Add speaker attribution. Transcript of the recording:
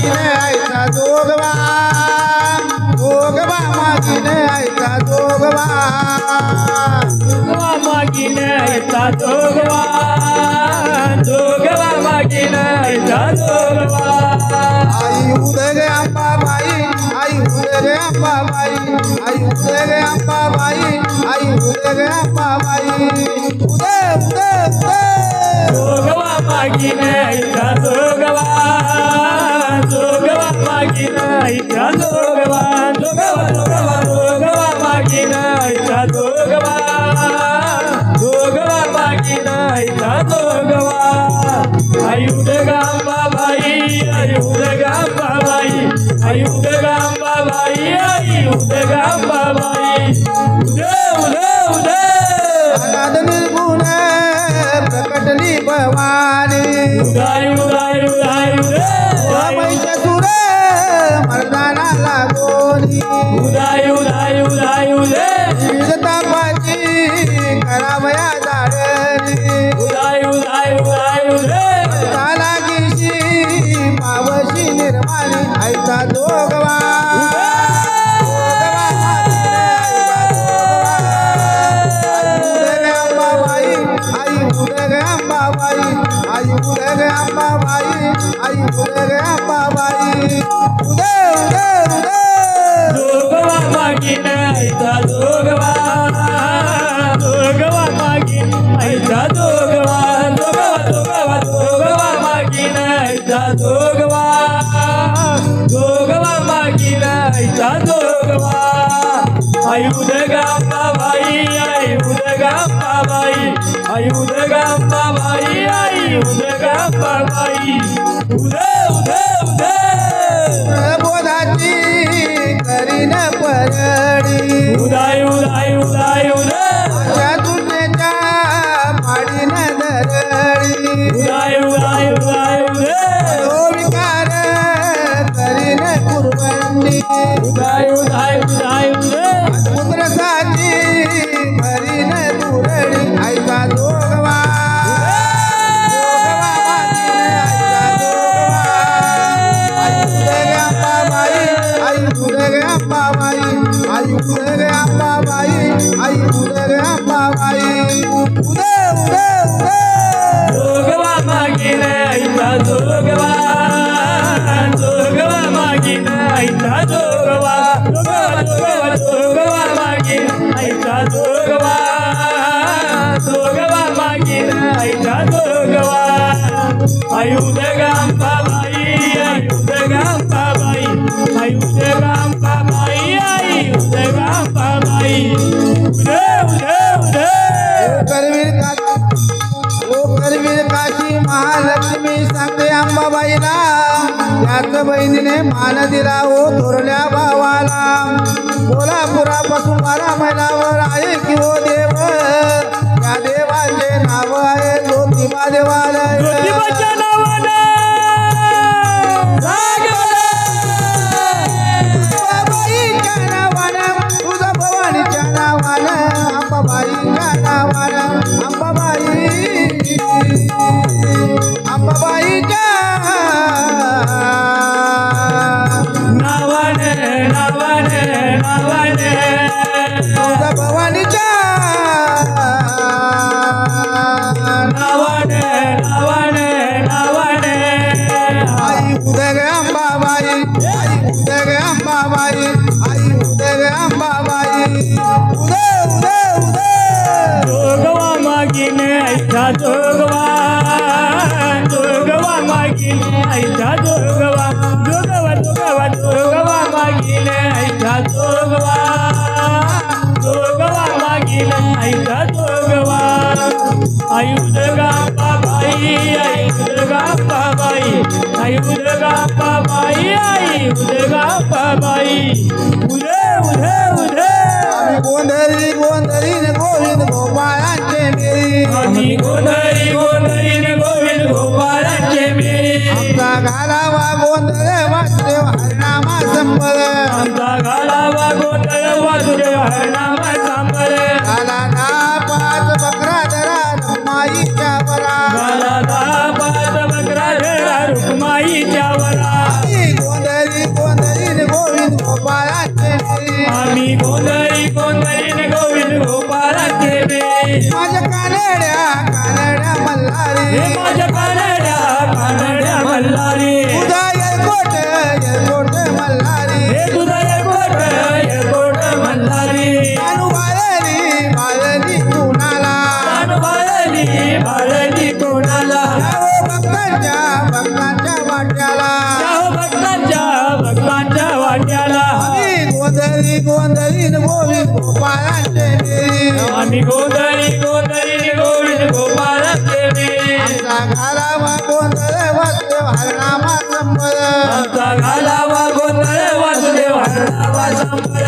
Speaker 1: मागीने आईचा जोगवा मागीने आईचा जोगवा
Speaker 2: मागीने आईचा जोगवा मागीने आईचा जोगवा
Speaker 1: आई उदगे अंबाबाई आई उदगे अंबाबाई आई उदगे अंबाबाई आई उदगे अंबाबाई उदे उदे उदे
Speaker 2: जोगवा मागीने आईचा जोगवा मागीने आईचा जोगवा मागीने आईचा जोगवा मागीने आईचा जोगवा आई उदगा अंबाबाई आई उदगा अंबाबाई आई उदगा अंबाबाई आई उदगा अंबाबाई उदे उदे उदे
Speaker 1: अनाद निर्गुण प्रकटली भवानी
Speaker 2: उदाय उदाय उदाय उदे
Speaker 1: महिषासुर मर्दाना लागोनी
Speaker 2: उदाय उदाय उदाय उदे
Speaker 1: विविध तापाची करावया झाडली
Speaker 2: उदाय उदाय उदाय उदे
Speaker 1: लागिशी पावशी निर्माणी आईचा जोगवा आई उदगे अंबाबाई आई उदगे अंबाबाई आई उदगे अंबाबाई उदे उदे उदे
Speaker 2: जोगवा मागीने आईचा जोगवा मागीने आईचा जोगवा मागीने आईचा जोगवा मागीने आईचा जोगवा आई उदगा अंबाबाई आई उदगा अंबाबाई आई उदगा अंबाबाई आई उदगा अंबाबाई उदे उदे उदे
Speaker 1: बोधाची करीन परडी
Speaker 2: उदाय उदाय उदाय उदे
Speaker 1: अशा तुझ्याच्या पाडीन दरडी
Speaker 2: उदाय उदाय उदाय उदे
Speaker 1: तो विकार करीन कुरबंडी
Speaker 2: उदाय उदाय उदाय उदे
Speaker 1: पुत्रसाची करीन दुरडी आईचा जोगवा आई उदगे अंबाबाई आई उदगे अंबाबाई आई उदगे अंबाबाई आई उदगे अंबाबाई उदे उदे उदे
Speaker 2: जोगवा मागीने आईचा जोगवा मागीने आईचा जोगवा मागीने आईचा जोगवा मागीने आईचा जोगवा आई उदगा अंबाबाई आई उदगा अंबाबाई आई उदगा अंबाबाई आई उदगा अंबाबाई उदे उदे उदे
Speaker 1: करवीर काशी महालक्ष्मी सांगते अंबाबाईला याच बहिणीने मान दिला हो थोरल्या भावाला कोल्हापुरापासून 12 मैलावर आहे की हो देव या देवाचे नाव आहे ज्योतिबा देवालय
Speaker 2: ज्योतिबाच्या नावाने
Speaker 1: अंबाबाईच्या नावानं तुझं भवानीच्या नावानं अंबाबाईच्या नावानं अंबाबाईच्या
Speaker 2: नावाने नावाने नावाने
Speaker 1: तुझं भवानीच्या
Speaker 2: नावाने नावाने नावाने
Speaker 1: आई उदगे अंबाबाई आई उदगे अंबाबाई आई उदगे अंबाबाई उदे उदे उदे
Speaker 2: जोगवा मागीने आईचा जोगवा मागीने आईचा जोगवा मागीने आईचा जोगवा मागीने आईचा जोगवा आई उदगा अंबाबाई आई उदगा अंबाबाई आई उदगा अंबाबाई आई उदगा अंबाबाई उदे उदे उदे
Speaker 1: गोंधळी गोंधळी गोविंद गोपाळांचे मेरी
Speaker 2: आम्ही गोंधळी गोंधळी गोविंद गोपाळांचे मेरी
Speaker 1: आमचा घालावा गोंधळ वासुदेव हरनामा संपल
Speaker 2: आमचा घालावा गोंधळ वासुदेव हरनामा सांबळ
Speaker 1: घाला ना पाच बकरा धरा रुक्माईच्या वरा
Speaker 2: घाला 10 बकरा रुक्माईच्या वरा आम्ही गोंधळी गोंधळीने गोविंद गोपाळाचे मेळे
Speaker 1: माझ्या कानड्या मल्हारी
Speaker 2: हे माझ्या कानड्या मल्हारी
Speaker 1: तुझा येळकोट मल्हारी
Speaker 2: हे तुझा येळकोट मल्हारी
Speaker 1: कानू बाळली कुणाला
Speaker 2: बाळली कोणाला
Speaker 1: जाओ भक्तांच्या वाट्याला
Speaker 2: जाओ भक्तांच्या वाट्याला
Speaker 1: आम्ही गोंधळीन गोविंद गोपाळाचे मेळे
Speaker 2: आम्ही गोंधळी गोविंद गोपाळाचे मेळे
Speaker 1: आमचा घालावा गोंधळ वासुदेव हरनामा संबळ
Speaker 2: आमचा घालावा गोंधळ वासुदेव हरनामा संबळ